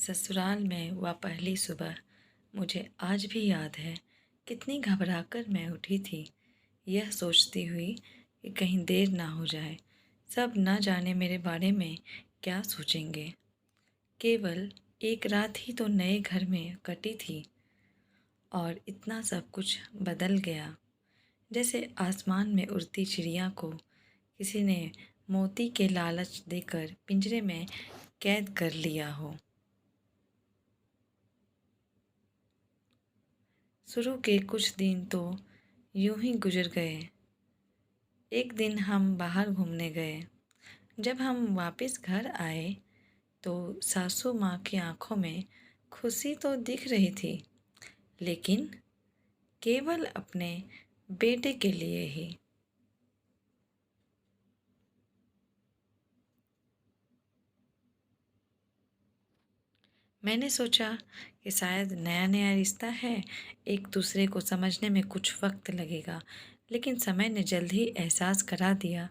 ससुराल में वह पहली सुबह मुझे आज भी याद है। कितनी घबराकर मैं उठी थी, यह सोचती हुई कि कहीं देर ना हो जाए। सब ना जाने मेरे बारे में क्या सोचेंगे। केवल एक रात ही तो नए घर में कटी थी और इतना सब कुछ बदल गया। जैसे आसमान में उड़ती चिड़िया को किसी ने मोती के लालच देकर पिंजरे में कैद कर लिया हो। शुरू के कुछ दिन तो यूं ही गुजर गए। एक दिन हम बाहर घूमने गए। जब हम वापस घर आए तो सासू माँ की आंखों में खुशी तो दिख रही थी, लेकिन केवल अपने बेटे के लिए ही। मैंने सोचा कि शायद नया नया रिश्ता है, एक दूसरे को समझने में कुछ वक्त लगेगा। लेकिन समय ने जल्द ही एहसास करा दिया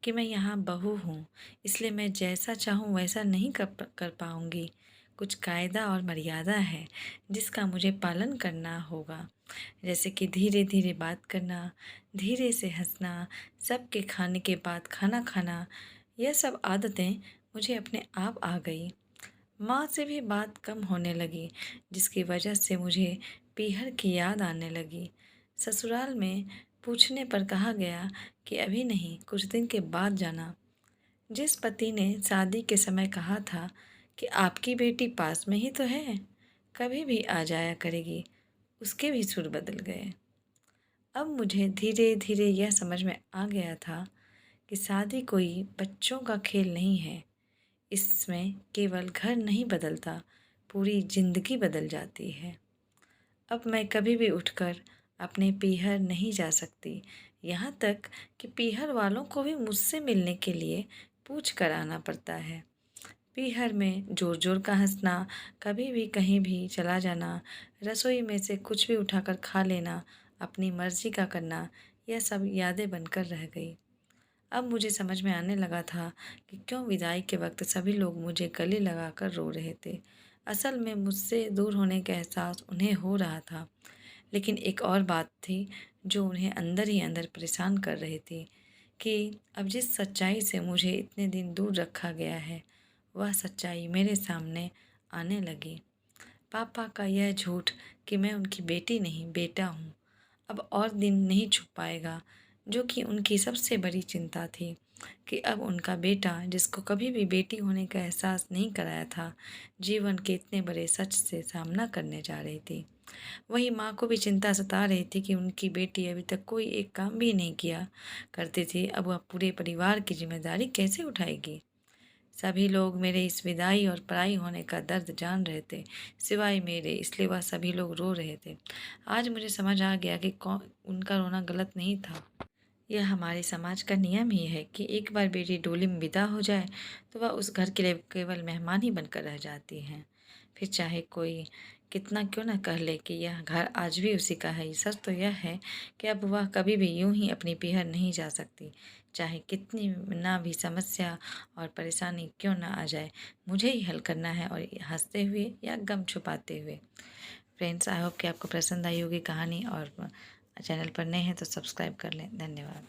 कि मैं यहाँ बहू हूँ, इसलिए मैं जैसा चाहूँ वैसा नहीं कर पाऊँगी। कुछ कायदा और मर्यादा है जिसका मुझे पालन करना होगा। जैसे कि धीरे धीरे बात करना, धीरे से हंसना, सबके खाने के बाद खाना खाना। यह सब आदतें मुझे अपने आप आ गई। माँ से भी बात कम होने लगी, जिसकी वजह से मुझे पीहर की याद आने लगी। ससुराल में पूछने पर कहा गया कि अभी नहीं, कुछ दिन के बाद जाना। जिस पति ने शादी के समय कहा था कि आपकी बेटी पास में ही तो है, कभी भी आ जाया करेगी, उसके भी सुर बदल गए। अब मुझे धीरे धीरे यह समझ में आ गया था कि शादी कोई बच्चों का खेल नहीं है। इसमें केवल घर नहीं बदलता, पूरी जिंदगी बदल जाती है। अब मैं कभी भी उठकर अपने पीहर नहीं जा सकती, यहाँ तक कि पीहर वालों को भी मुझसे मिलने के लिए पूछ कर आना पड़ता है। पीहर में जोर जोर का हंसना, कभी भी कहीं भी चला जाना, रसोई में से कुछ भी उठाकर खा लेना, अपनी मर्जी का करना, यह सब यादें बनकर रह गई। अब मुझे समझ में आने लगा था कि क्यों विदाई के वक्त सभी लोग मुझे गले लगाकर रो रहे थे। असल में मुझसे दूर होने का एहसास उन्हें हो रहा था, लेकिन एक और बात थी जो उन्हें अंदर ही अंदर परेशान कर रही थी कि अब जिस सच्चाई से मुझे इतने दिन दूर रखा गया है, वह सच्चाई मेरे सामने आने लगी। पापा का यह झूठ कि मैं उनकी बेटी नहीं बेटा हूँ, अब और दिन नहीं छुप पाएगा, जो कि उनकी सबसे बड़ी चिंता थी कि अब उनका बेटा, जिसको कभी भी बेटी होने का एहसास नहीं कराया था, जीवन के इतने बड़े सच से सामना करने जा रही थी। वही माँ को भी चिंता सता रही थी कि उनकी बेटी अभी तक कोई एक काम भी नहीं किया करती थी, अब वह पूरे परिवार की जिम्मेदारी कैसे उठाएगी। सभी लोग मेरे इस विदाई और पराई होने का दर्द जान रहे थे, सिवाय मेरे, इसलिए वह सभी लोग रो रहे थे। आज मुझे समझ आ गया कि कौन उनका रोना गलत नहीं था। यह हमारे समाज का नियम ही है कि एक बार बेटी डोली में विदा हो जाए तो वह उस घर के लिए केवल मेहमान ही बनकर रह जाती हैं। फिर चाहे कोई कितना क्यों ना कह ले कि यह घर आज भी उसी का है, सच तो यह है कि अब वह कभी भी यूं ही अपनी पीहर नहीं जा सकती, चाहे कितनी ना भी समस्या और परेशानी क्यों ना आ जाए, मुझे ही हल करना है, और हंसते हुए या गम छुपाते हुए। फ्रेंड्स, आई होप कि आपको पसंद आई होगी कहानी, और चैनल पर नए हैं तो सब्सक्राइब कर लें। धन्यवाद।